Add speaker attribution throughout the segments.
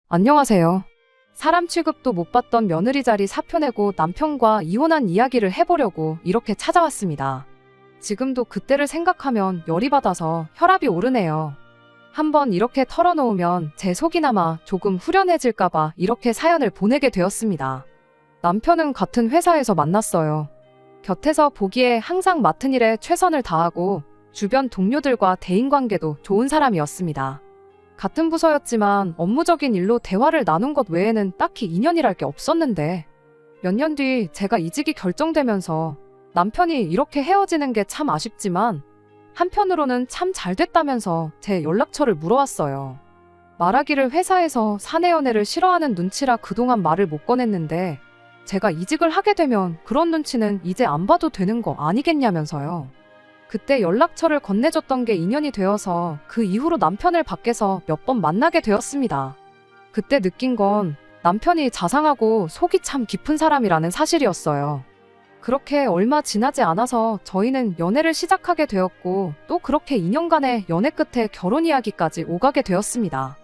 Speaker 1: 안녕하세요. 사람 취급도 못 받던 며느리 자리 사표 내고 남편과 이혼한 이야기를 해보려고 이렇게 찾아왔습니다. 지금도 그때를 생각하면 열이 받아서 혈압이 오르네요. 한번 이렇게 털어놓으면 제 속이나마 조금 후련해질까봐 이렇게 사연을 보내게 되었습니다. 남편은 같은 회사에서 만났어요. 곁에서 보기에 항상 맡은 일에 최선을 다하고 주변 동료들과 대인관계도 좋은 사람이었습니다. 같은 부서였지만 업무적인 일로 대화를 나눈 것 외에는 딱히 인연이랄 게 없었는데 몇 년 뒤 제가 이직이 결정되면서 남편이 이렇게 헤어지는 게 참 아쉽지만 한편으로는 참 잘 됐다면서 제 연락처를 물어왔어요. 말하기를 회사에서 사내 연애를 싫어하는 눈치라 그동안 말을 못 꺼냈는데 제가 이직을 하게 되면 그런 눈치는 이제 안 봐도 되는 거 아니겠냐면서요. 그때 연락처를 건네줬던 게 인연이 되어서 그 이후로 남편을 밖에서 몇 번 만나게 되었습니다. 그때 느낀 건 남편이 자상하고 속이 참 깊은 사람이라는 사실이었어요. 그렇게 얼마 지나지 않아서 저희는 연애를 시작하게 되었고 또 그렇게 2년간의 연애 끝에 결혼 이야기까지 오가게 되었습니다.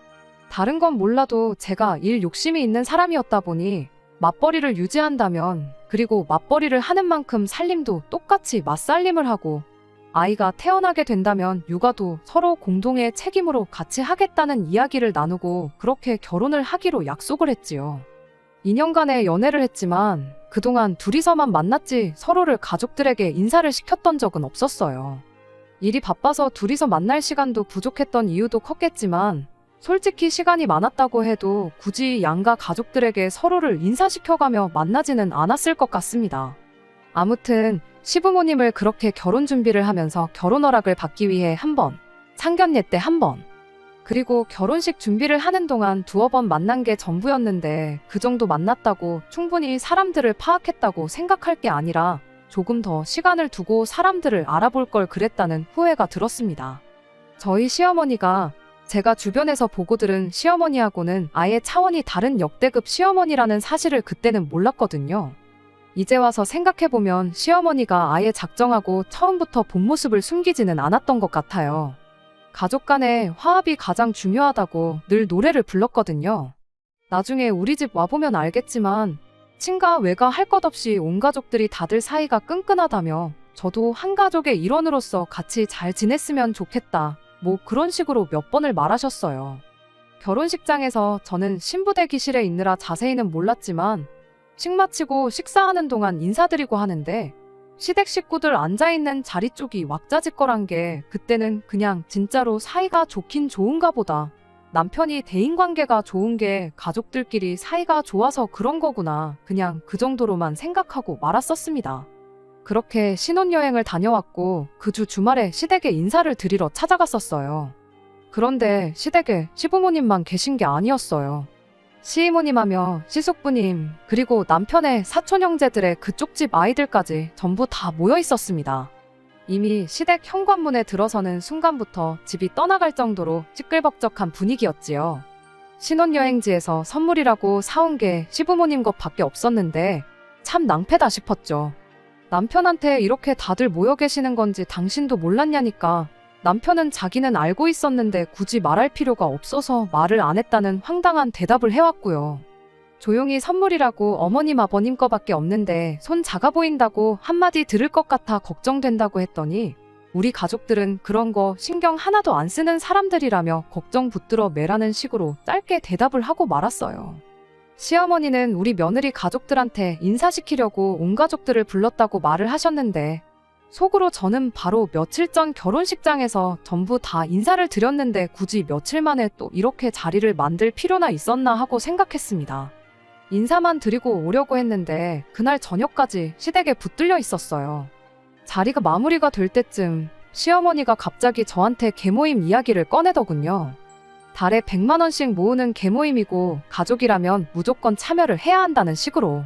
Speaker 1: 다른 건 몰라도 제가 일 욕심이 있는 사람이었다 보니 맞벌이를 유지한다면 그리고 맞벌이를 하는 만큼 살림도 똑같이 맞살림을 하고 아이가 태어나게 된다면 육아도 서로 공동의 책임으로 같이 하겠다는 이야기를 나누고 그렇게 결혼을 하기로 약속을 했지요. 2년간의 연애를 했지만 그동안 둘이서만 만났지 서로를 가족들에게 인사를 시켰던 적은 없었어요. 일이 바빠서 둘이서 만날 시간도 부족했던 이유도 컸겠지만 솔직히 시간이 많았다고 해도 굳이 양가 가족들에게 서로를 인사시켜가며 만나지는 않았을 것 같습니다. 아무튼 시부모님을 그렇게 결혼 준비를 하면서 결혼 허락을 받기 위해 한 번, 상견례 때 한 번, 그리고 결혼식 준비를 하는 동안 두어 번 만난 게 전부였는데 그 정도 만났다고 충분히 사람들을 파악했다고 생각할 게 아니라 조금 더 시간을 두고 사람들을 알아볼 걸 그랬다는 후회가 들었습니다. 저희 시어머니가 제가 주변에서 보고 들은 시어머니하고는 아예 차원이 다른 역대급 시어머니라는 사실을 그때는 몰랐거든요. 이제 와서 생각해보면 시어머니가 아예 작정하고 처음부터 본 모습을 숨기지는 않았던 것 같아요. 가족 간의 화합이 가장 중요하다고 늘 노래를 불렀거든요. 나중에 우리 집 와보면 알겠지만 친가 외가 할 것 없이 온 가족들이 다들 사이가 끈끈하다며 저도 한 가족의 일원으로서 같이 잘 지냈으면 좋겠다. 뭐 그런 식으로 몇 번을 말하셨어요. 결혼식장에서 저는 신부 대기실에 있느라 자세히는 몰랐지만 식 마치고 식사하는 동안 인사드리고 하는데 시댁 식구들 앉아있는 자리 쪽이 왁자지껄한 게 그때는 그냥 진짜로 사이가 좋긴 좋은가 보다. 남편이 대인관계가 좋은 게 가족들끼리 사이가 좋아서 그런 거구나. 그냥 그 정도로만 생각하고 말았었습니다. 그렇게 신혼여행을 다녀왔고 그 주 주말에 시댁에 인사를 드리러 찾아갔었어요. 그런데 시댁에 시부모님만 계신 게 아니었어요. 시이모님하며 시숙부님 그리고 남편의 사촌 형제들의 그쪽 집 아이들까지 전부 다 모여 있었습니다. 이미 시댁 현관문에 들어서는 순간부터 집이 떠나갈 정도로 시끌벅적한 분위기였지요. 신혼여행지에서 선물이라고 사온 게 시부모님 것밖에 없었는데 참 낭패다 싶었죠. 남편한테 이렇게 다들 모여 계시는 건지 당신도 몰랐냐니까 남편은 자기는 알고 있었는데 굳이 말할 필요가 없어서 말을 안 했다는 황당한 대답을 해왔고요. 조용히 선물이라고 어머님 아버님 거밖에 없는데 손 작아 보인다고 한마디 들을 것 같아 걱정된다고 했더니 우리 가족들은 그런 거 신경 하나도 안 쓰는 사람들이라며 걱정 붙들어 매라는 식으로 짧게 대답을 하고 말았어요. 시어머니는 우리 며느리 가족들한테 인사시키려고 온 가족들을 불렀다고 말을 하셨는데 속으로 저는 바로 며칠 전 결혼식장에서 전부 다 인사를 드렸는데 굳이 며칠 만에 또 이렇게 자리를 만들 필요나 있었나 하고 생각했습니다. 인사만 드리고 오려고 했는데 그날 저녁까지 시댁에 붙들려 있었어요. 자리가 마무리가 될 때쯤 시어머니가 갑자기 저한테 계모임 이야기를 꺼내더군요. 달에 100만 원씩 모으는 계모임이고 가족이라면 무조건 참여를 해야 한다는 식으로.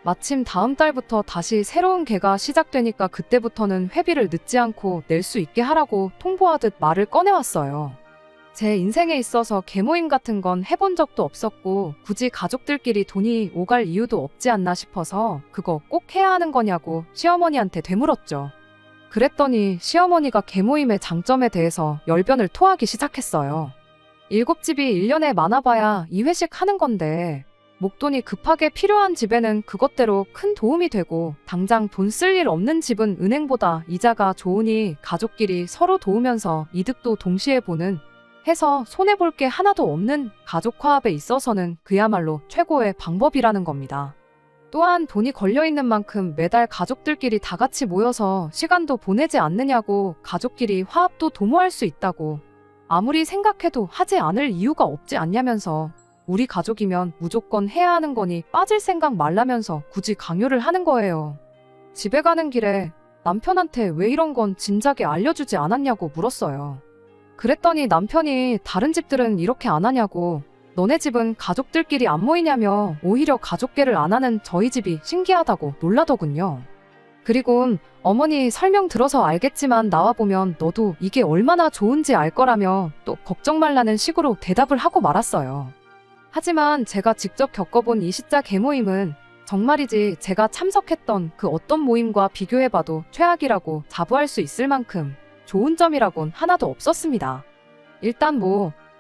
Speaker 1: 마침 다음 달부터 다시 새로운 계가 시작되니까 그때부터는 회비를 늦지 않고 낼 수 있게 하라고 통보하듯 말을 꺼내왔어요. 제 인생에 있어서 계모임 같은 건 해본 적도 없었고 굳이 가족들끼리 돈이 오갈 이유도 없지 않나 싶어서 그거 꼭 해야 하는 거냐고 시어머니한테 되물었죠. 그랬더니 시어머니가 계모임의 장점에 대해서 열변을 토하기 시작했어요. 7집이 1년에 많아봐야 2회씩 하는 건데 목돈이 급하게 필요한 집에는 그것대로 큰 도움이 되고 당장 돈 쓸 일 없는 집은 은행보다 이자가 좋으니 가족끼리 서로 도우면서 이득도 동시에 보는 해서 손해볼 게 하나도 없는 가족 화합에 있어서는 그야말로 최고의 방법이라는 겁니다. 또한 돈이 걸려있는 만큼 매달 가족들끼리 다 같이 모여서 시간도 보내지 않느냐고 가족끼리 화합도 도모할 수 있다고 아무리 생각해도 하지 않을 이유가 없지 않냐면서 우리 가족이면 무조건 해야 하는 거니 빠질 생각 말라면서 굳이 강요를 하는 거예요. 집에 가는 길에 남편한테 왜 이런 건 진작에 알려주지 않았냐고 물었어요. 그랬더니 남편이 다른 집들은 이렇게 안 하냐고 너네 집은 가족들끼리 안 모이냐며 오히려 가족계를 안 하는 저희 집이 신기하다고 놀라더군요. 그리고 어머니 설명 들어서 알겠지만 나와보면 너도 이게 얼마나 좋은지 알 거라며 또 걱정 말라는 식으로 대답을 하고 말았어요. 하지만 제가 직접 겪어본 이 시자 개모임은 정말이지 제가 참석했던 그 어떤 모임과 비교해봐도 최악이라고 자부할 수 있을 만큼 좋은 점이라곤 하나도 없었습니다. 일단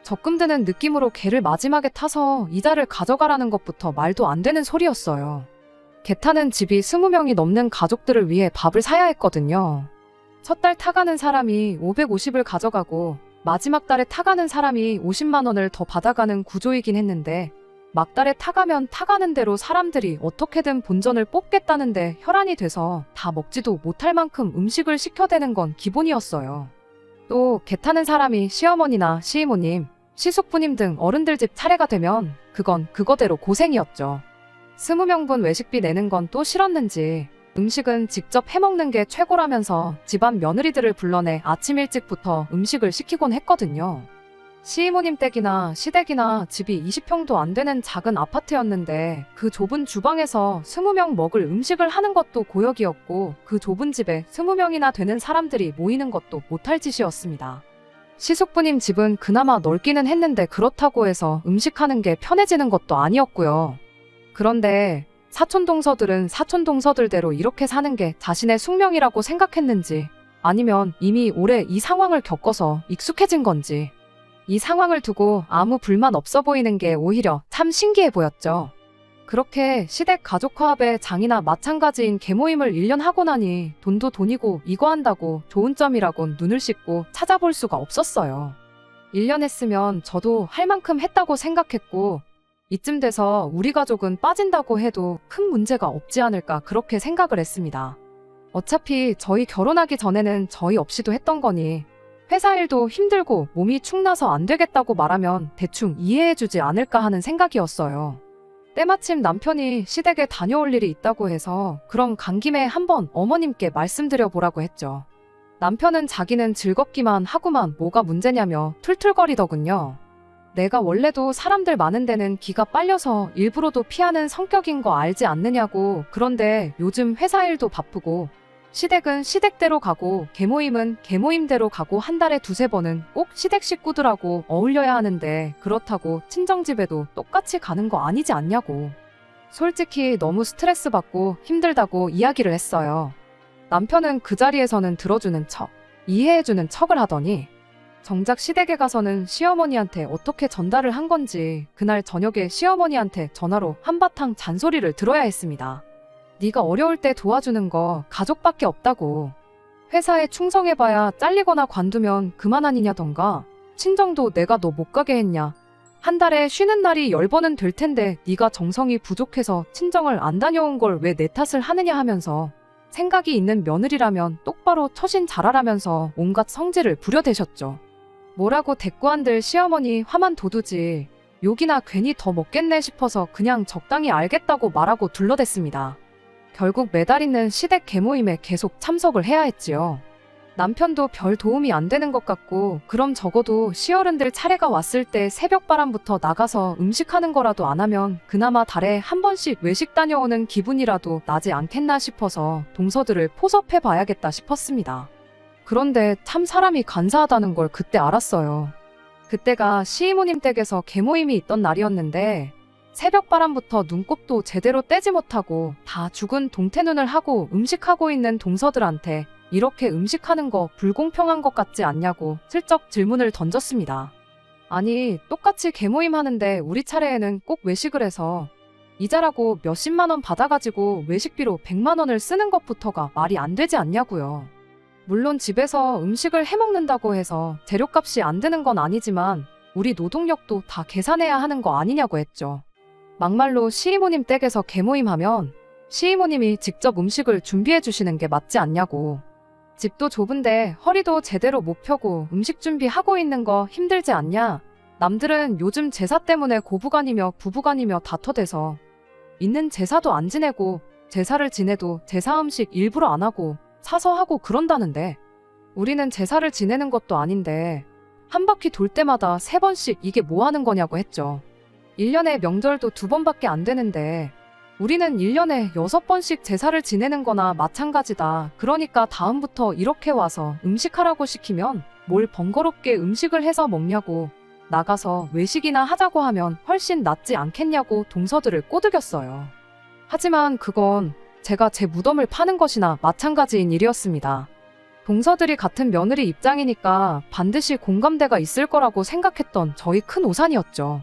Speaker 1: 적금 드는 느낌으로 개를 마지막에 타서 이자를 가져가라는 것부터 말도 안 되는 소리였어요. 개 타는 집이 20명이 넘는 가족들을 위해 밥을 사야 했거든요. 첫 달 타가는 사람이 550을 가져가고 마지막 달에 타가는 사람이 50만 원을 더 받아가는 구조이긴 했는데 막달에 타가면 타가는 대로 사람들이 어떻게든 본전을 뽑겠다는데 혈안이 돼서 다 먹지도 못할 만큼 음식을 시켜대는 건 기본이었어요. 또 개 타는 사람이 시어머니나 시이모님, 시숙부님 등 어른들 집 차례가 되면 그건 그거대로 고생이었죠. 20명분 외식비 내는 건 또 싫었는지 음식은 직접 해먹는 게 최고라면서 집안 며느리들을 불러내 아침 일찍부터 음식을 시키곤 했거든요. 시이모님 댁이나 시댁이나 집이 20평도 안 되는 작은 아파트였는데 그 좁은 주방에서 20명 먹을 음식을 하는 것도 고역이었고 그 좁은 집에 20명이나 되는 사람들이 모이는 것도 못할 짓이었습니다. 시숙부님 집은 그나마 넓기는 했는데 그렇다고 해서 음식하는 게 편해지는 것도 아니었고요. 그런데 사촌 동서들은 사촌 동서들대로 이렇게 사는 게 자신의 숙명이라고 생각했는지 아니면 이미 오래 이 상황을 겪어서 익숙해진 건지 이 상황을 두고 아무 불만 없어 보이는 게 오히려 참 신기해 보였죠. 그렇게 시댁 가족 화합의 장이나 마찬가지인 개모임을 1년 하고 나니 돈도 돈이고 이거 한다고 좋은 점이라곤 눈을 씻고 찾아볼 수가 없었어요. 1년 했으면 저도 할 만큼 했다고 생각했고 이쯤 돼서 우리 가족은 빠진다고 해도 큰 문제가 없지 않을까 그렇게 생각을 했습니다. 어차피 저희 결혼하기 전에는 저희 없이도 했던 거니 회사 일도 힘들고 몸이 축나서 안 되겠다고 말하면 대충 이해해주지 않을까 하는 생각이었어요. 때마침 남편이 시댁에 다녀올 일이 있다고 해서 그럼 간 김에 한번 어머님께 말씀드려보라고 했죠. 남편은 자기는 즐겁기만 하고만 뭐가 문제냐며 툴툴거리더군요. 내가 원래도 사람들 많은 데는 기가 빨려서 일부러도 피하는 성격인 거 알지 않느냐고. 그런데 요즘 회사 일도 바쁘고 시댁은 시댁대로 가고 개모임은 개모임대로 가고 한 달에 2-3번은 꼭 시댁 식구들하고 어울려야 하는데 그렇다고 친정집에도 똑같이 가는 거 아니지 않냐고. 솔직히 너무 스트레스 받고 힘들다고 이야기를 했어요. 남편은 그 자리에서는 들어주는 척, 이해해주는 척을 하더니 정작 시댁에 가서는 시어머니한테 어떻게 전달을 한 건지 그날 저녁에 시어머니한테 전화로 한바탕 잔소리를 들어야 했습니다. 네가 어려울 때 도와주는 거 가족밖에 없다고. 회사에 충성해봐야 잘리거나 관두면 그만 아니냐던가. 친정도 내가 너 못 가게 했냐. 한 달에 쉬는 날이 10번은 될 텐데 네가 정성이 부족해서 친정을 안 다녀온 걸 왜 내 탓을 하느냐 하면서 생각이 있는 며느리라면 똑바로 처신 잘하라면서 온갖 성질을 부려대셨죠. 뭐라고 대꾸한들 시어머니 화만 돋우지 욕이나 괜히 더 먹겠네 싶어서 그냥 적당히 알겠다고 말하고 둘러댔습니다. 결국 매달 있는 시댁 개모임에 계속 참석을 해야 했지요. 남편도 별 도움이 안 되는 것 같고 그럼 적어도 시어른들 차례가 왔을 때 새벽바람부터 나가서 음식하는 거라도 안 하면 그나마 달에 한 번씩 외식 다녀오는 기분이라도 나지 않겠나 싶어서 동서들을 포섭해 봐야겠다 싶었습니다. 그런데 참 사람이 간사하다는 걸 그때 알았어요. 그때가 시이모님 댁에서 개모임이 있던 날이었는데 새벽바람부터 눈곱도 제대로 떼지 못하고 다 죽은 동태눈을 하고 음식하고 있는 동서들한테 이렇게 음식하는 거 불공평한 것 같지 않냐고 슬쩍 질문을 던졌습니다. 아니, 똑같이 개모임 하는데 우리 차례에는 꼭 외식을 해서 이자라고 몇십만 원 받아가지고 외식비로 100만 원을 쓰는 것부터가 말이 안 되지 않냐고요. 물론 집에서 음식을 해먹는다고 해서 재료값이 안 드는 건 아니지만 우리 노동력도 다 계산해야 하는 거 아니냐고 했죠. 막말로 시이모님 댁에서 개모임하면 시이모님이 직접 음식을 준비해 주시는 게 맞지 않냐고. 집도 좁은데 허리도 제대로 못 펴고 음식 준비하고 있는 거 힘들지 않냐? 남들은 요즘 제사 때문에 고부간이며 부부간이며 다 터대서 있는 제사도 안 지내고 제사를 지내도 제사 음식 일부러 안 하고 사서 하고 그런다는데 우리는 제사를 지내는 것도 아닌데 한 바퀴 돌 때마다 3번씩 이게 뭐 하는 거냐고 했죠. 1년에 명절도 2번밖에 안 되는데 우리는 1년에 6번씩 제사를 지내는 거나 마찬가지다. 그러니까 다음부터 이렇게 와서 음식하라고 시키면 뭘 번거롭게 음식을 해서 먹냐고. 나가서 외식이나 하자고 하면 훨씬 낫지 않겠냐고 동서들을 꼬드겼어요. 하지만 그건 제가 제 무덤을 파는 것이나 마찬가지인 일이었습니다. 동서들이 같은 며느리 입장이니까 반드시 공감대가 있을 거라고 생각했던 저희 큰 오산이었죠.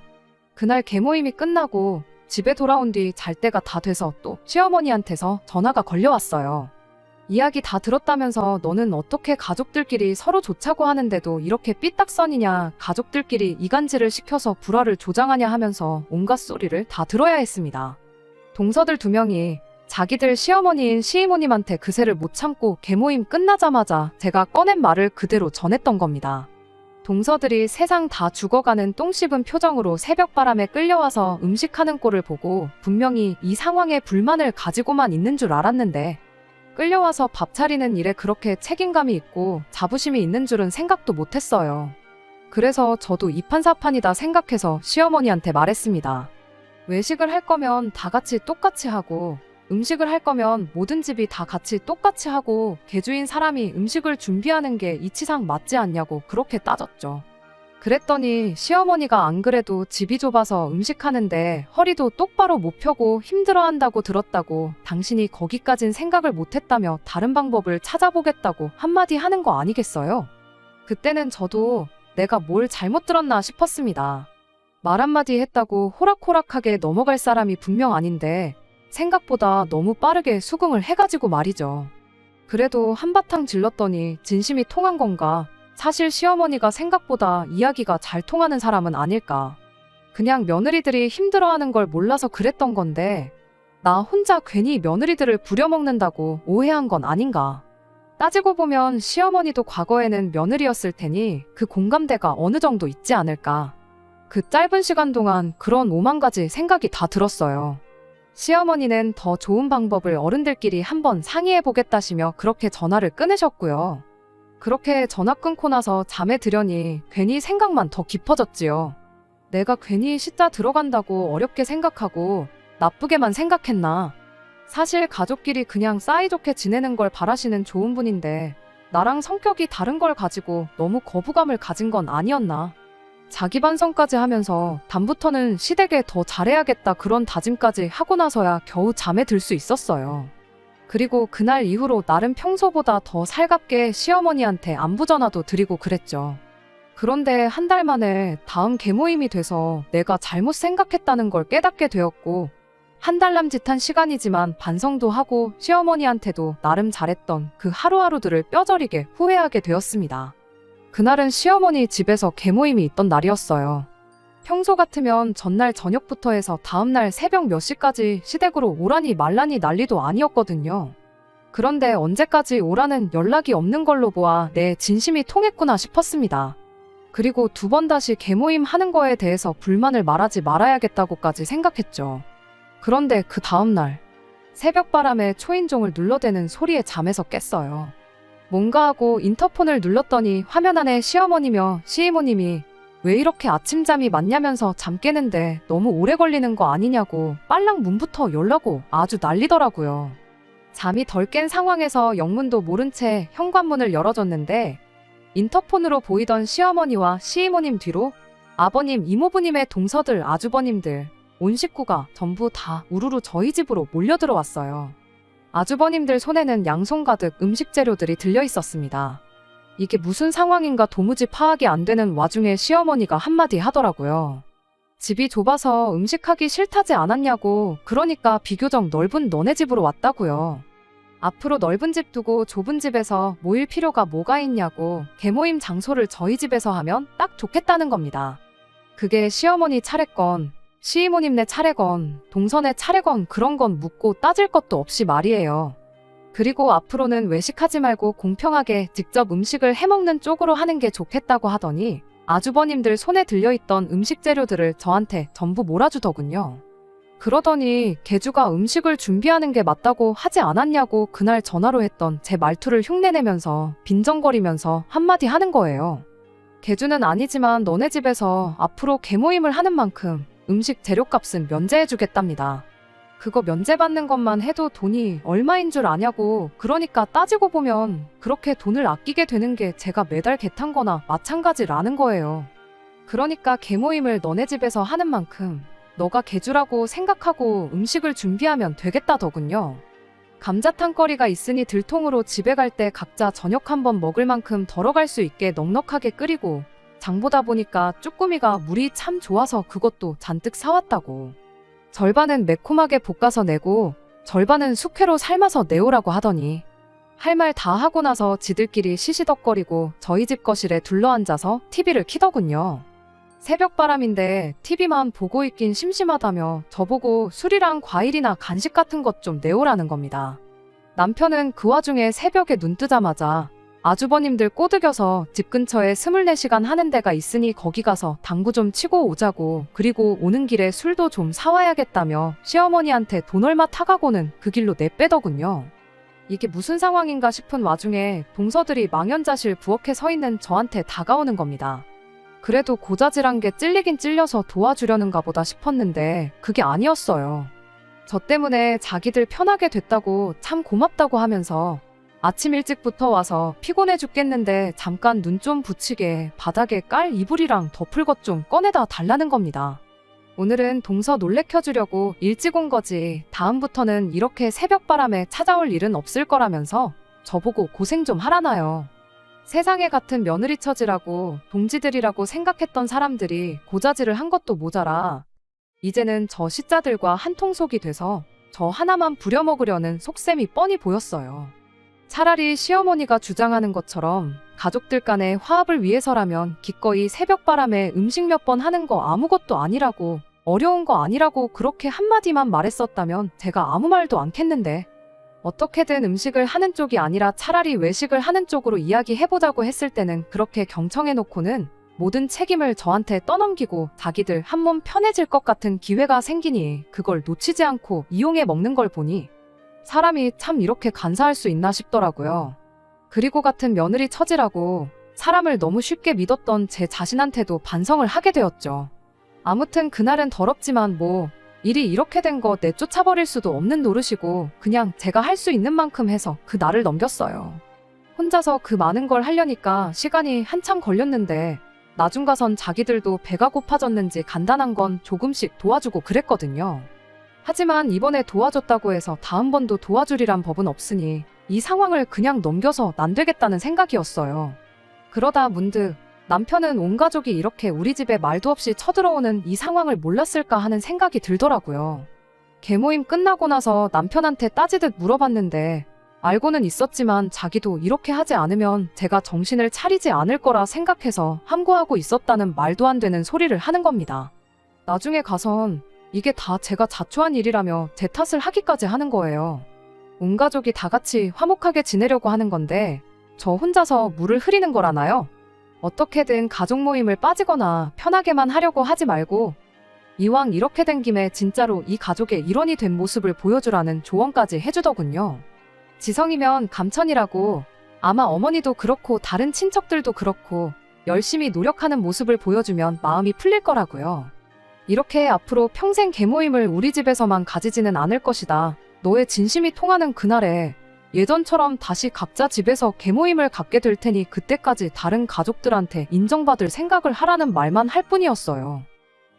Speaker 1: 그날 개모임이 끝나고 집에 돌아온 뒤 잘 때가 다 돼서 또 시어머니한테서 전화가 걸려왔어요. 이야기 다 들었다면서 너는 어떻게 가족들끼리 서로 좋자고 하는데도 이렇게 삐딱선이냐, 가족들끼리 이간질을 시켜서 불화를 조장하냐 하면서 온갖 소리를 다 들어야 했습니다. 동서들 2명이 자기들 시어머니인 시이모님한테 그새를 못 참고 개모임 끝나자마자 제가 꺼낸 말을 그대로 전했던 겁니다. 동서들이 세상 다 죽어가는 똥 씹은 표정으로 새벽바람에 끌려와서 음식하는 꼴을 보고 분명히 이 상황에 불만을 가지고만 있는 줄 알았는데 끌려와서 밥 차리는 일에 그렇게 책임감이 있고 자부심이 있는 줄은 생각도 못했어요. 그래서 저도 이판사판이다 생각해서 시어머니한테 말했습니다. 외식을 할 거면 다 같이 똑같이 하고 음식을 할 거면 모든 집이 다 같이 똑같이 하고 개주인 사람이 음식을 준비하는 게 이치상 맞지 않냐고 그렇게 따졌죠. 그랬더니 시어머니가 안 그래도 집이 좁아서 음식하는데 허리도 똑바로 못 펴고 힘들어한다고 들었다고 당신이 거기까진 생각을 못했다며 다른 방법을 찾아보겠다고 한마디 하는 거 아니겠어요? 그때는 저도 내가 뭘 잘못 들었나 싶었습니다. 말 한마디 했다고 호락호락하게 넘어갈 사람이 분명 아닌데 생각보다 너무 빠르게 수긍을 해가지고 말이죠. 그래도 한바탕 질렀더니 진심이 통한 건가? 사실 시어머니가 생각보다 이야기가 잘 통하는 사람은 아닐까. 그냥 며느리들이 힘들어하는 걸 몰라서 그랬던 건데 나 혼자 괜히 며느리들을 부려먹는다고 오해한 건 아닌가. 따지고 보면 시어머니도 과거에는 며느리였을 테니 그 공감대가 어느 정도 있지 않을까. 그 짧은 시간 동안 그런 5만 가지 생각이 다 들었어요. 시어머니는 더 좋은 방법을 어른들끼리 한번 상의해보겠다시며 그렇게 전화를 끊으셨고요. 그렇게 전화 끊고 나서 잠에 들려니 괜히 생각만 더 깊어졌지요. 내가 괜히 시자 들어간다고 어렵게 생각하고 나쁘게만 생각했나. 사실 가족끼리 그냥 사이좋게 지내는 걸 바라시는 좋은 분인데 나랑 성격이 다른 걸 가지고 너무 거부감을 가진 건 아니었나. 자기 반성까지 하면서 다음부터는 시댁에 더 잘해야겠다 그런 다짐까지 하고 나서야 겨우 잠에 들 수 있었어요. 그리고 그날 이후로 나름 평소보다 더 살갑게 시어머니한테 안부 전화도 드리고 그랬죠. 그런데 한 달 만에 다음 개모임이 돼서 내가 잘못 생각했다는 걸 깨닫게 되었고 한 달 남짓한 시간이지만 반성도 하고 시어머니한테도 나름 잘했던 그 하루하루들을 뼈저리게 후회하게 되었습니다. 그날은 시어머니 집에서 개모임이 있던 날이었어요. 평소 같으면 전날 저녁부터 해서 다음날 새벽 몇 시까지 시댁으로 오라니 말라니 난리도 아니었거든요. 그런데 언제까지 오라는 연락이 없는 걸로 보아 내 진심이 통했구나 싶었습니다. 그리고 2번 다시 개모임 하는 거에 대해서 불만을 말하지 말아야겠다고까지 생각했죠. 그런데 그 다음날 새벽바람에 초인종을 눌러대는 소리에 잠에서 깼어요. 뭔가 하고 인터폰을 눌렀더니 화면 안에 시어머니며 시이모님이 왜 이렇게 아침잠이 많냐면서 잠 깨는데 너무 오래 걸리는 거 아니냐고 빨랑 문부터 열라고 아주 난리더라고요. 잠이 덜 깬 상황에서 영문도 모른 채 현관문을 열어줬는데 인터폰으로 보이던 시어머니와 시이모님 뒤로 아버님, 이모부님의 동서들, 아주버님들, 온 식구가 전부 다 우르르 저희 집으로 몰려들어왔어요. 아주버님들 손에는 양손 가득 음식 재료들이 들려 있었습니다. 이게 무슨 상황인가 도무지 파악이 안 되는 와중에 시어머니가 한마디 하더라고요. 집이 좁아서 음식하기 싫다지 않았냐고. 그러니까 비교적 넓은 너네 집으로 왔다고요. 앞으로 넓은 집 두고 좁은 집에서 모일 필요가 뭐가 있냐고. 개모임 장소를 저희 집에서 하면 딱 좋겠다는 겁니다. 그게 시어머니 차례건 시이모님네 차례건 동선의 차례건 그런 건 묻고 따질 것도 없이 말이에요. 그리고 앞으로는 외식하지 말고 공평하게 직접 음식을 해먹는 쪽으로 하는 게 좋겠다고 하더니 아주버님들 손에 들려있던 음식 재료들을 저한테 전부 몰아주더군요. 그러더니 개주가 음식을 준비하는 게 맞다고 하지 않았냐고 그날 전화로 했던 제 말투를 흉내내면서 빈정거리면서 한마디 하는 거예요. 개주는 아니지만 너네 집에서 앞으로 개모임을 하는 만큼 음식 재료값은 면제해주겠답니다. 그거 면제받는 것만 해도 돈이 얼마인 줄 아냐고. 그러니까 따지고 보면 그렇게 돈을 아끼게 되는 게 제가 매달 개 탄 거나 마찬가지라는 거예요. 그러니까 개모임을 너네 집에서 하는 만큼 너가 개주라고 생각하고 음식을 준비하면 되겠다더군요. 감자탕거리가 있으니 들통으로 집에 갈 때 각자 저녁 한번 먹을 만큼 덜어갈 수 있게 넉넉하게 끓이고 장보다 보니까 쭈꾸미가 물이 참 좋아서 그것도 잔뜩 사왔다고. 절반은 매콤하게 볶아서 내고 절반은 숙회로 삶아서 내오라고 하더니 할 말 다 하고 나서 지들끼리 시시덕거리고 저희 집 거실에 둘러앉아서 TV를 켜더군요. 새벽바람인데 TV만 보고 있긴 심심하다며 저보고 술이랑 과일이나 간식 같은 것 좀 내오라는 겁니다. 남편은 그 와중에 새벽에 눈 뜨자마자 아주버님들 꼬드겨서 집 근처에 24시간 하는 데가 있으니 거기 가서 당구 좀 치고 오자고. 그리고 오는 길에 술도 좀 사와야겠다며 시어머니한테 돈 얼마 타가고는 그 길로 내빼더군요. 이게 무슨 상황인가 싶은 와중에 동서들이 망연자실 부엌에 서 있는 저한테 다가오는 겁니다. 그래도 고자질한 게 찔리긴 찔려서 도와주려는가 보다 싶었는데 그게 아니었어요. 저 때문에 자기들 편하게 됐다고 참 고맙다고 하면서 아침 일찍부터 와서 피곤해 죽겠는데 잠깐 눈 좀 붙이게 바닥에 깔 이불이랑 덮을 것 좀 꺼내다 달라는 겁니다. 오늘은 동서 놀래켜주려고 일찍 온 거지 다음부터는 이렇게 새벽바람에 찾아올 일은 없을 거라면서 저보고 고생 좀 하라나요. 세상에 같은 며느리 처지라고 동지들이라고 생각했던 사람들이 고자질을 한 것도 모자라 이제는 저 시자들과 한통속이 돼서 저 하나만 부려먹으려는 속셈이 뻔히 보였어요. 차라리 시어머니가 주장하는 것처럼 가족들 간의 화합을 위해서라면 기꺼이 새벽바람에 음식 몇 번 하는 거 아무것도 아니라고 어려운 거 아니라고 그렇게 한마디만 말했었다면 제가 아무 말도 않겠는데 어떻게든 음식을 하는 쪽이 아니라 차라리 외식을 하는 쪽으로 이야기해보자고 했을 때는 그렇게 경청해놓고는 모든 책임을 저한테 떠넘기고 자기들 한몸 편해질 것 같은 기회가 생기니 그걸 놓치지 않고 이용해 먹는 걸 보니 사람이 참 이렇게 간사할 수 있나 싶더라고요. 그리고 같은 며느리 처지라고 사람을 너무 쉽게 믿었던 제 자신한테도 반성을 하게 되었죠. 아무튼 그날은 더럽지만 뭐 일이 이렇게 된 거 내쫓아버릴 수도 없는 노릇이고 그냥 제가 할 수 있는 만큼 해서 그 날을 넘겼어요. 혼자서 그 많은 걸 하려니까 시간이 한참 걸렸는데 나중 가선 자기들도 배가 고파졌는지 간단한 건 조금씩 도와주고 그랬거든요. 하지만 이번에 도와줬다고 해서 다음번도 도와주리란 법은 없으니 이 상황을 그냥 넘겨서 안 되겠다는 생각이었어요. 그러다 문득 남편은 온 가족이 이렇게 우리 집에 말도 없이 쳐들어오는 이 상황을 몰랐을까 하는 생각이 들더라고요. 개모임 끝나고 나서 남편한테 따지듯 물어봤는데 알고는 있었지만 자기도 이렇게 하지 않으면 제가 정신을 차리지 않을 거라 생각해서 함구하고 있었다는 말도 안 되는 소리를 하는 겁니다. 나중에 가선 이게 다 제가 자초한 일이라며 제 탓을 하기까지 하는 거예요. 온 가족이 다 같이 화목하게 지내려고 하는 건데 저 혼자서 물을 흐리는 거라나요? 어떻게든 가족 모임을 빠지거나 편하게만 하려고 하지 말고 이왕 이렇게 된 김에 진짜로 이 가족의 일원이 된 모습을 보여주라는 조언까지 해주더군요. 지성이면 감천이라고 아마 어머니도 그렇고 다른 친척들도 그렇고 열심히 노력하는 모습을 보여주면 마음이 풀릴 거라고요. 이렇게 앞으로 평생 개모임을 우리 집에서만 가지지는 않을 것이다. 너의 진심이 통하는 그날에 예전처럼 다시 각자 집에서 개모임을 갖게 될 테니 그때까지 다른 가족들한테 인정받을 생각을 하라는 말만 할 뿐이었어요.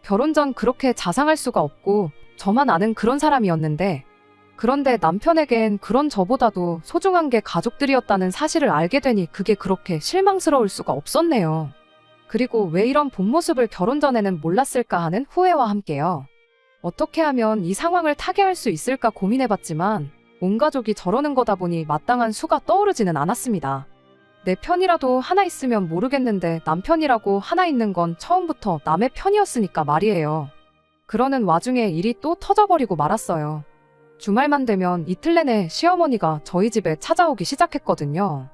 Speaker 1: 결혼 전 그렇게 자상할 수가 없고 저만 아는 그런 사람이었는데 그런데 남편에겐 그런 저보다도 소중한 게 가족들이었다는 사실을 알게 되니 그게 그렇게 실망스러울 수가 없었네요. 그리고 왜 이런 본 모습을 결혼 전에는 몰랐을까 하는 후회와 함께요. 어떻게 하면 이 상황을 타개할 수 있을까 고민해봤지만 온 가족이 저러는 거다 보니 마땅한 수가 떠오르지는 않았습니다. 내 편이라도 하나 있으면 모르겠는데 남편이라고 하나 있는 건 처음부터 남의 편이었으니까 말이에요. 그러는 와중에 일이 또 터져버리고 말았어요. 주말만 되면 이틀 내내 시어머니가 저희 집에 찾아오기 시작했거든요.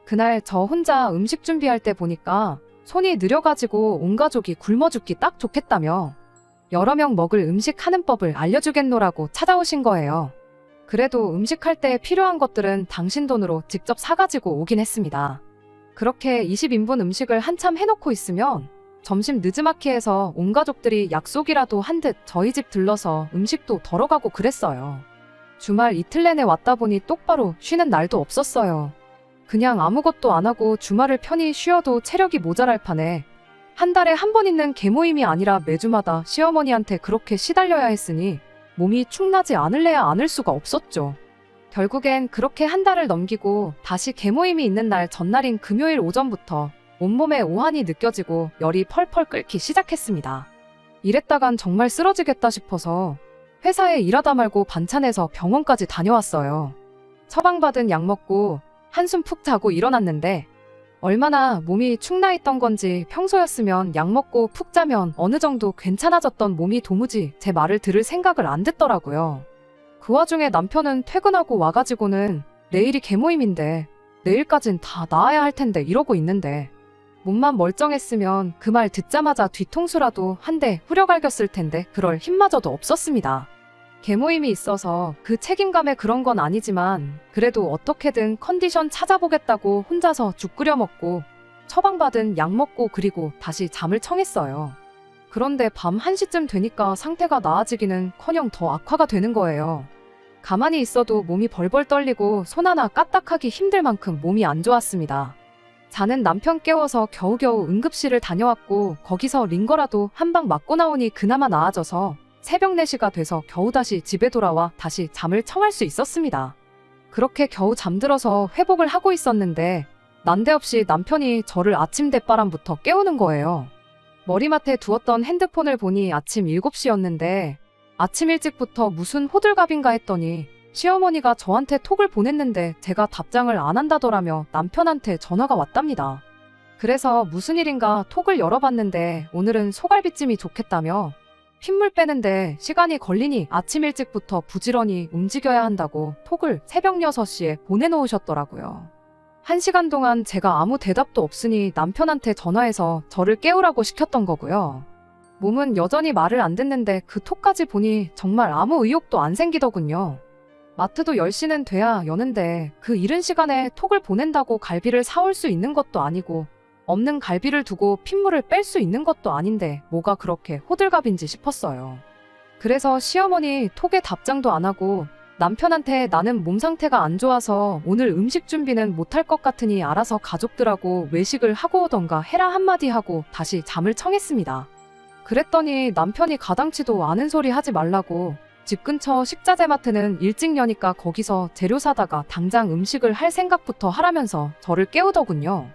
Speaker 1: 그날 저 혼자 음식 준비할 때 보니까 손이 느려가지고 온 가족이 굶어 죽기 딱 좋겠다며 여러 명 먹을 음식 하는 법을 알려주겠노라고 찾아오신 거예요. 그래도 음식할 때 필요한 것들은 당신 돈으로 직접 사가지고 오긴 했습니다. 그렇게 20인분 음식을 한참 해놓고 있으면 점심 느즈마키에서 온 가족들이 약속이라도 한 듯 저희 집 들러서 음식도 덜어가고 그랬어요. 주말 이틀 내내 왔다 보니 똑바로 쉬는 날도 없었어요. 그냥 아무것도 안 하고 주말을 편히 쉬어도 체력이 모자랄 판에 한 달에 한 번 있는 개모임이 아니라 매주마다 시어머니한테 그렇게 시달려야 했으니 몸이 축나지 않을래야 않을 수가 없었죠. 결국엔 그렇게 한 달을 넘기고 다시 개모임이 있는 날 전날인 금요일 오전부터 온몸에 오한이 느껴지고 열이 펄펄 끓기 시작했습니다. 이랬다간 정말 쓰러지겠다 싶어서 회사에 일하다 말고 반찬해서 병원까지 다녀왔어요. 처방받은 약 먹고 한숨 푹 자고 일어났는데 얼마나 몸이 축나 있던 건지 평소였으면 약 먹고 푹 자면 어느 정도 괜찮아졌던 몸이 도무지 제 말을 들을 생각을 안 듣더라고요. 그 와중에 남편은 퇴근하고 와가지고는 내일이 개모임인데 내일까진 다 나아야 할 텐데 이러고 있는데 몸만 멀쩡했으면 그 말 듣자마자 뒤통수라도 한 대 후려갈겼을 텐데 그럴 힘마저도 없었습니다. 개모임이 있어서 그 책임감에 그런 건 아니지만 그래도 어떻게든 컨디션 찾아보겠다고 혼자서 죽 끓여 먹고 처방받은 약 먹고 그리고 다시 잠을 청했어요. 그런데 밤 1시쯤 되니까 상태가 나아지기는커녕 더 악화가 되는 거예요. 가만히 있어도 몸이 벌벌 떨리고 손 하나 까딱하기 힘들 만큼 몸이 안 좋았습니다. 자는 남편 깨워서 겨우겨우 응급실을 다녀왔고 거기서 링거라도 한 방 맞고 나오니 그나마 나아져서 새벽 4시가 돼서 겨우 다시 집에 돌아와 다시 잠을 청할 수 있었습니다. 그렇게 겨우 잠들어서 회복을 하고 있었는데 난데없이 남편이 저를 아침 대바람부터 깨우는 거예요. 머리맡에 두었던 핸드폰을 보니 아침 7시였는데 아침 일찍부터 무슨 호들갑인가 했더니 시어머니가 저한테 톡을 보냈는데 제가 답장을 안 한다더라며 남편한테 전화가 왔답니다. 그래서 무슨 일인가 톡을 열어봤는데 오늘은 소갈비찜이 좋겠다며 핏물 빼는데 시간이 걸리니 아침 일찍부터 부지런히 움직여야 한다고 톡을 새벽 6시에 보내놓으셨더라고요. 1시간 동안 제가 아무 대답도 없으니 남편한테 전화해서 저를 깨우라고 시켰던 거고요. 몸은 여전히 말을 안 듣는데 그 톡까지 보니 정말 아무 의욕도 안 생기더군요. 마트도 10시는 돼야 여는데 그 이른 시간에 톡을 보낸다고 갈비를 사올 수 있는 것도 아니고 없는 갈비를 두고 핏물을 뺄 수 있는 것도 아닌데 뭐가 그렇게 호들갑인지 싶었어요. 그래서 시어머니 톡에 답장도 안 하고 남편한테 나는 몸 상태가 안 좋아서 오늘 음식 준비는 못할 것 같으니 알아서 가족들하고 외식을 하고 오던가 해라 한마디 하고 다시 잠을 청했습니다. 그랬더니 남편이 가당치도 않은 소리 하지 말라고 집 근처 식자재 마트는 일찍 여니까 거기서 재료 사다가 당장 음식을 할 생각부터 하라면서 저를 깨우더군요.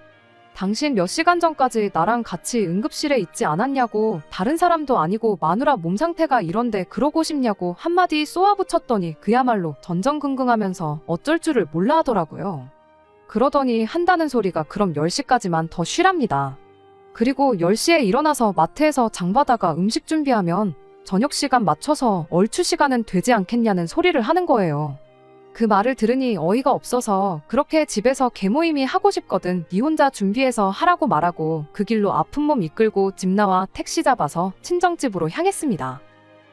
Speaker 1: 당신 몇 시간 전까지 나랑 같이 응급실에 있지 않았냐고 다른 사람도 아니고 마누라 몸 상태가 이런데 그러고 싶냐고 한마디 쏘아붙였더니 그야말로 전전긍긍하면서 어쩔 줄을 몰라 하더라고요. 그러더니 한다는 소리가 그럼 10시까지만 더 쉬랍니다. 그리고 10시에 일어나서 마트에서 장 봐다가 음식 준비하면 저녁 시간 맞춰서 얼추 시간은 되지 않겠냐는 소리를 하는 거예요. 그 말을 들으니 어이가 없어서 그렇게 집에서 개모임이 하고 싶거든 니 혼자 준비해서 하라고 말하고 그 길로 아픈 몸 이끌고 집 나와 택시 잡아서 친정집으로 향했습니다.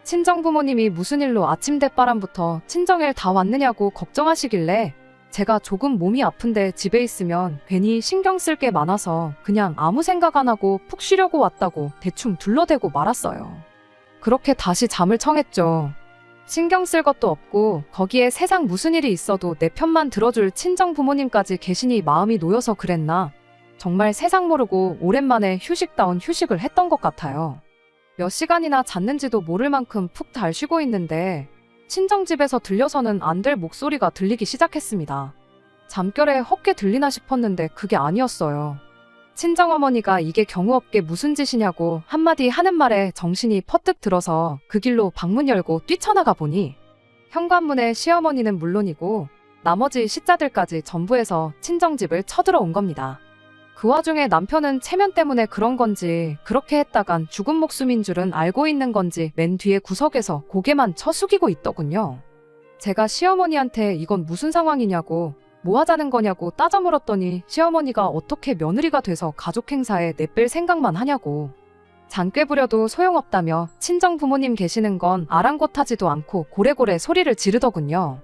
Speaker 1: 친정부모님이 무슨 일로 아침 대바람부터 친정일 다 왔느냐고 걱정하시길래 제가 조금 몸이 아픈데 집에 있으면 괜히 신경 쓸 게 많아서 그냥 아무 생각 안 하고 푹 쉬려고 왔다고 대충 둘러대고 말았어요. 그렇게 다시 잠을 청했죠. 신경 쓸 것도 없고 거기에 세상 무슨 일이 있어도 내 편만 들어줄 친정 부모님까지 계시니 마음이 놓여서 그랬나. 정말 세상 모르고 오랜만에 휴식다운 휴식을 했던 것 같아요. 몇 시간이나 잤는지도 모를 만큼 푹 잘 쉬고 있는데 친정집에서 들려서는 안 될 목소리가 들리기 시작했습니다. 잠결에 헛게 들리나 싶었는데 그게 아니었어요. 친정어머니가 이게 경우 없게 무슨 짓이냐고 한마디 하는 말에 정신이 퍼뜩 들어서 그 길로 방문 열고 뛰쳐나가 보니 현관문에 시어머니는 물론이고 나머지 시자들까지 전부 해서 친정집을 쳐들어온 겁니다. 그 와중에 남편은 체면 때문에 그런 건지 그렇게 했다간 죽은 목숨인 줄은 알고 있는 건지 맨 뒤에 구석에서 고개만 쳐숙이고 있더군요. 제가 시어머니한테 이건 무슨 상황이냐고 뭐 하자는 거냐고 따져 물었더니 시어머니가 어떻게 며느리가 돼서 가족 행사에 내뺄 생각만 하냐고 잔꾀 부려도 소용없다며 친정 부모님 계시는 건 아랑곳하지도 않고 고래고래 소리를 지르더군요.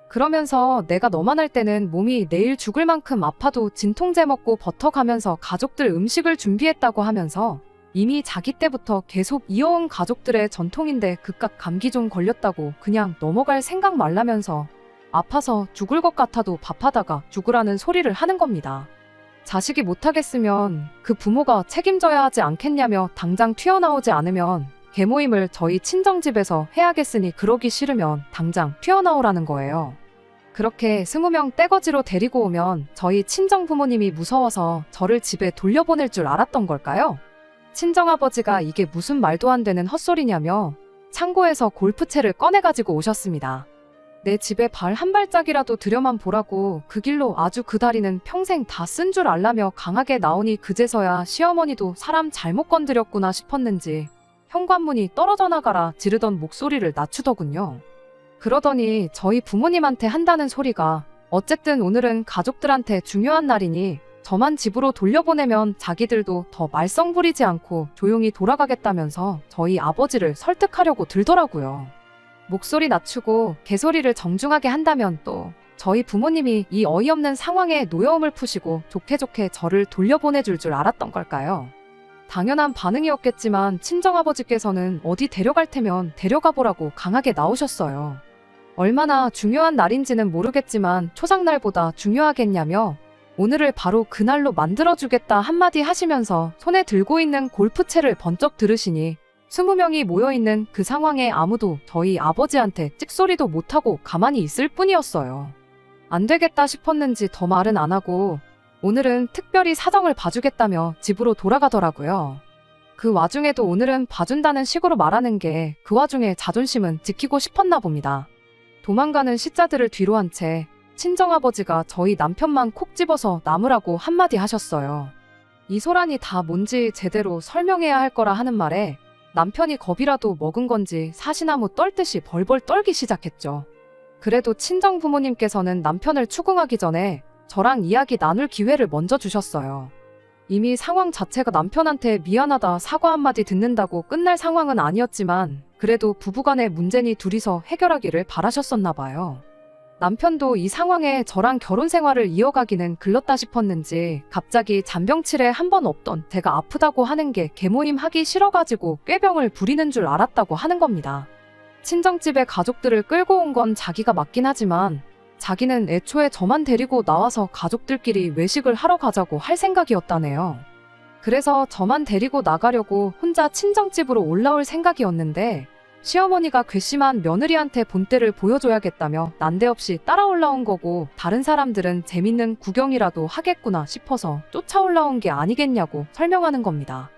Speaker 1: 그러면서 내가 너만 할 때는 몸이 내일 죽을 만큼 아파도 진통제 먹고 버텨가면서 가족들 음식을 준비했다고 하면서 이미 자기 때부터 계속 이어온 가족들의 전통인데 그깟 감기 좀 걸렸다고 그냥 넘어갈 생각 말라면서 아파서 죽을 것 같아도 밥하다가 죽으라는 소리를 하는 겁니다. 자식이 못하겠으면 그 부모가 책임져야 하지 않겠냐며 당장 튀어나오지 않으면 개모임을 저희 친정집에서 해야겠으니 그러기 싫으면 당장 튀어나오라는 거예요. 그렇게 20명 떼거지로 데리고 오면 저희 친정 부모님이 무서워서 저를 집에 돌려보낼 줄 알았던 걸까요? 친정아버지가 이게 무슨 말도 안 되는 헛소리냐며 창고에서 골프채를 꺼내가지고 오셨습니다. 내 집에 발 한 발짝이라도 들여만 보라고 그 길로 아주 그 다리는 평생 다 쓴 줄 알라며 강하게 나오니 그제서야 시어머니도 사람 잘못 건드렸구나 싶었는지 현관문이 떨어져 나가라 지르던 목소리를 낮추더군요. 그러더니 저희 부모님한테 한다는 소리가 어쨌든 오늘은 가족들한테 중요한 날이니 저만 집으로 돌려보내면 자기들도 더 말썽 부리지 않고 조용히 돌아가겠다면서 저희 아버지를 설득하려고 들더라고요. 목소리 낮추고 개소리를 정중하게 한다면 또 저희 부모님이 이 어이없는 상황에 노여움을 푸시고 좋게 저를 돌려보내줄 줄 알았던 걸까요? 당연한 반응이었겠지만 친정아버지께서는 어디 데려갈 테면 데려가 보라고 강하게 나오셨어요. 얼마나 중요한 날인지는 모르겠지만 초상날보다 중요하겠냐며 오늘을 바로 그날로 만들어주겠다 한마디 하시면서 손에 들고 있는 골프채를 번쩍 들으시니 20명이 모여있는 그 상황에 아무도 저희 아버지한테 찍소리도 못하고 가만히 있을 뿐이었어요. 안 되겠다 싶었는지 더 말은 안 하고 오늘은 특별히 사정을 봐주겠다며 집으로 돌아가더라고요. 그 와중에도 오늘은 봐준다는 식으로 말하는 게 그 와중에 자존심은 지키고 싶었나 봅니다. 도망가는 시자들을 뒤로 한 채 친정아버지가 저희 남편만 콕 집어서 남으라고 한마디 하셨어요. 이 소란이 다 뭔지 제대로 설명해야 할 거라 하는 말에 남편이 겁이라도 먹은 건지 사시나무 떨듯이 벌벌 떨기 시작했죠. 그래도 친정 부모님께서는 남편을 추궁하기 전에 저랑 이야기 나눌 기회를 먼저 주셨어요. 이미 상황 자체가 남편한테 미안하다 사과 한마디 듣는다고 끝날 상황은 아니었지만 그래도 부부간의 문제니 둘이서 해결하기를 바라셨었나 봐요. 남편도 이 상황에 저랑 결혼 생활을 이어가기는 글렀다 싶었는지 갑자기 잔병치레 한 번 없던 제가 아프다고 하는 게 개모임 하기 싫어가지고 꾀병을 부리는 줄 알았다고 하는 겁니다. 친정집에 가족들을 끌고 온 건 자기가 맞긴 하지만 자기는 애초에 저만 데리고 나와서 가족들끼리 외식을 하러 가자고 할 생각이었다네요. 그래서 저만 데리고 나가려고 혼자 친정집으로 올라올 생각이었는데 시어머니가 괘씸한 며느리한테 본때를 보여줘야겠다며 난데없이 따라 올라온 거고 다른 사람들은 재밌는 구경이라도 하겠구나 싶어서 쫓아 올라온 게 아니겠냐고 설명하는 겁니다.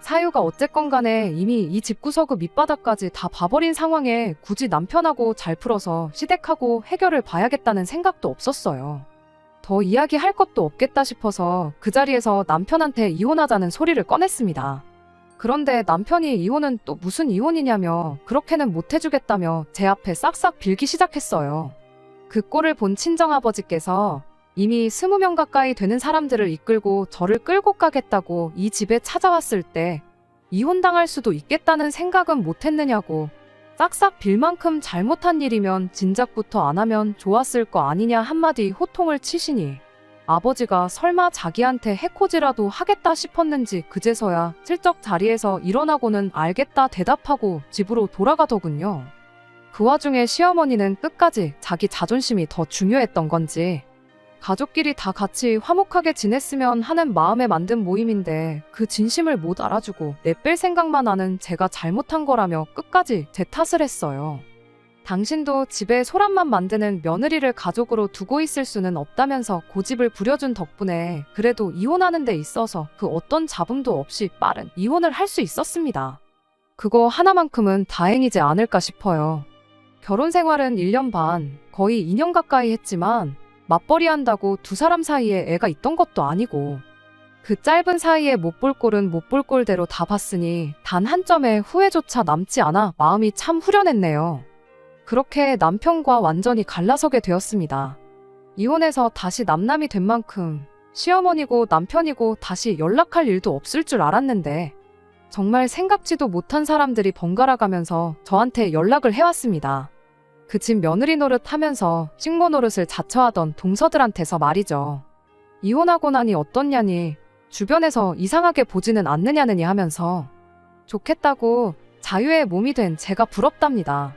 Speaker 1: 사유가 어쨌건 간에 이미 이 집구석의 밑바닥까지 다 봐버린 상황에 굳이 남편하고 잘 풀어서 시댁하고 해결을 봐야겠다는 생각도 없었어요. 더 이야기할 것도 없겠다 싶어서 그 자리에서 남편한테 이혼하자는 소리를 꺼냈습니다. 그런데 남편이 이혼은 또 무슨 이혼이냐며 그렇게는 못해주겠다며 제 앞에 싹싹 빌기 시작했어요. 그 꼴을 본 친정아버지께서 이미 20명 가까이 되는 사람들을 이끌고 저를 끌고 가겠다고 이 집에 찾아왔을 때 이혼당할 수도 있겠다는 생각은 못했느냐고 싹싹 빌 만큼 잘못한 일이면 진작부터 안 하면 좋았을 거 아니냐 한마디 호통을 치시니 아버지가 설마 자기한테 해코지라도 하겠다 싶었는지 그제서야 슬쩍 자리에서 일어나고는 알겠다 대답하고 집으로 돌아가더군요. 그 와중에 시어머니는 끝까지 자기 자존심이 더 중요했던 건지 가족끼리 다 같이 화목하게 지냈으면 하는 마음에 만든 모임인데 그 진심을 못 알아주고 내뺄 생각만 하는 제가 잘못한 거라며 끝까지 제 탓을 했어요. 당신도 집에 소란만 만드는 며느리를 가족으로 두고 있을 수는 없다면서 고집을 부려준 덕분에 그래도 이혼하는 데 있어서 그 어떤 잡음도 없이 빠른 이혼을 할 수 있었습니다. 그거 하나만큼은 다행이지 않을까 싶어요. 결혼 생활은 1년 반, 거의 2년 가까이 했지만 맞벌이 한다고 두 사람 사이에 애가 있던 것도 아니고 그 짧은 사이에 못 볼 꼴은 못 볼 꼴대로 다 봤으니 단 한 점의 후회조차 남지 않아 마음이 참 후련했네요. 그렇게 남편과 완전히 갈라서게 되었습니다. 이혼해서 다시 남남이 된 만큼 시어머니고 남편이고 다시 연락할 일도 없을 줄 알았는데 정말 생각지도 못한 사람들이 번갈아 가면서 저한테 연락을 해왔습니다. 그 집 며느리 노릇 하면서 식모 노릇을 자처하던 동서들한테서 말이죠. 이혼하고 나니 어떻냐니 주변에서 이상하게 보지는 않느냐느니 하면서 좋겠다고 자유의 몸이 된 제가 부럽답니다.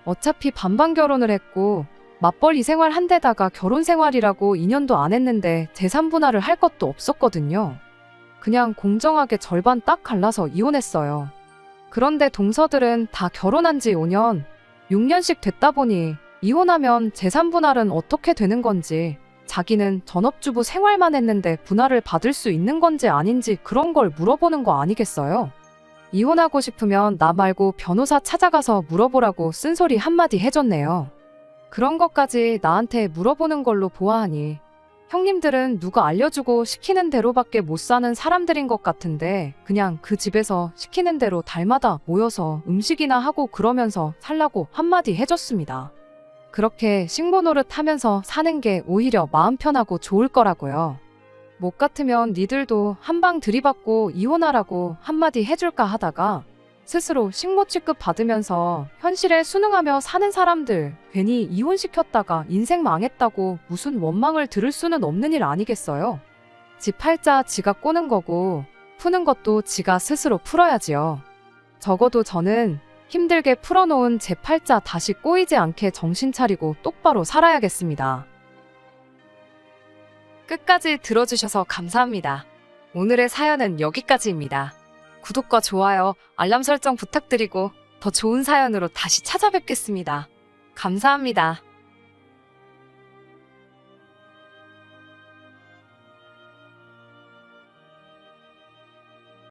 Speaker 1: 어차피 반반 결혼을 했고 맞벌이 생활 한 데다가 결혼 생활이라고 2년도 안 했는데 재산 분할을 할 것도 없었거든요. 그냥 공정하게 절반 딱 갈라서 이혼했어요. 그런데 동서들은 다 결혼한 지 5년, 6년씩 됐다 보니 이혼하면 재산 분할은 어떻게 되는 건지, 자기는 전업주부 생활만 했는데 분할을 받을 수 있는 건지 아닌지 그런 걸 물어보는 거 아니겠어요? 이혼하고 싶으면 나 말고 변호사 찾아가서 물어보라고 쓴소리 한마디 해줬네요. 그런 것까지 나한테 물어보는 걸로 보아하니 형님들은 누가 알려주고 시키는 대로밖에 못 사는 사람들인 것 같은데 그냥 그 집에서 시키는 대로 달마다 모여서 음식이나 하고 그러면서 살라고 한마디 해줬습니다. 그렇게 식모 노릇 하면서 사는 게 오히려 마음 편하고 좋을 거라고요. 못 같으면 니들도 한방 들이받고 이혼하라고 한마디 해줄까 하다가 스스로 식모 취급 받으면서 현실에 순응하며 사는 사람들 괜히 이혼시켰다가 인생 망했다고 무슨 원망을 들을 수는 없는 일 아니겠어요? 집 팔자 지가 꼬는 거고 푸는 것도 지가 스스로 풀어야지요. 적어도 저는 힘들게 풀어놓은 제 팔자 다시 꼬이지 않게 정신 차리고 똑바로 살아야겠습니다. 끝까지 들어주셔서 감사합니다. 오늘의 사연은 여기까지입니다. 구독과 좋아요, 알람 설정 부탁드리고 더 좋은 사연으로 다시 찾아뵙겠습니다. 감사합니다.